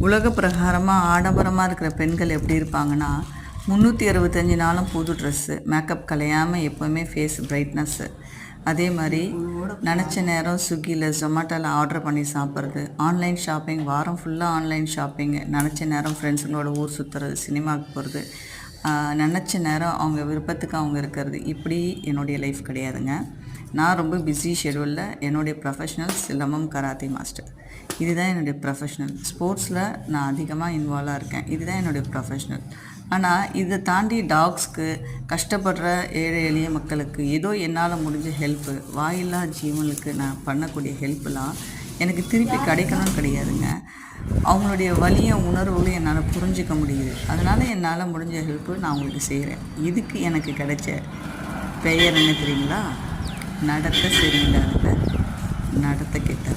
உலக பிரகாரமாக ஆடம்பரமாக இருக்கிற பெண்கள் எப்படி இருப்பாங்கன்னா 365 நாளும் புது ட்ரெஸ்ஸு, மேக்கப் கலையாமல் எப்போவுமே ஃபேஸ் பிரைட்னஸ்ஸு. அதே மாதிரி நினச்ச நேரம் ஸ்விக்கியில் ஜொமேட்டோவில் ஆர்டர் பண்ணி சாப்பிட்றது, ஆன்லைன் ஷாப்பிங், வாரம் ஃபுல்லாக ஆன்லைன் ஷாப்பிங்கு, நினச்ச நேரம் ஃப்ரெண்ட்ஸுங்களோட ஊர் சுற்றுறது, சினிமாவுக்கு போகிறது, நினச்ச நேரம் அவங்க விருப்பத்துக்கு அவங்க இருக்கிறது. இப்படி என்னுடைய லைஃப் கிடையாதுங்க. நான் ரொம்ப பிஸி ஷெடியூலில் என்னுடைய ப்ரொஃபஷ்னல் சிலம்பம் கராத்தே மாஸ்டர். இதுதான் என்னுடைய ப்ரொஃபஷ்னல். ஸ்போர்ட்ஸில் நான் அதிகமாக இன்வால்வாக இருக்கேன். இதுதான் என்னுடைய ப்ரொஃபஷ்னல். ஆனால் இதை தாண்டி டாக்ஸ்க்கு, கஷ்டப்படுற ஏழை எளிய மக்களுக்கு ஏதோ என்னால் முடிஞ்ச ஹெல்ப்பு, வாயில்லா ஜீவனுக்கு நான் பண்ணக்கூடிய ஹெல்ப்லாம் எனக்கு திருப்பி கிடைக்கணும்னு கிடையாதுங்க. அவங்களுடைய வலிய உணர்வுகளும் என்னால் புரிஞ்சிக்க முடியுது. அதனால் என்னால் முடிஞ்ச ஹெல்ப்பு நான் அவங்களுக்கு செய்கிறேன். இதுக்கு எனக்கு கிடைச்ச பெயர் என்ன தெரியுங்களா? நடத்த சரியில்லாதவ, நடத்த கெட்டவ.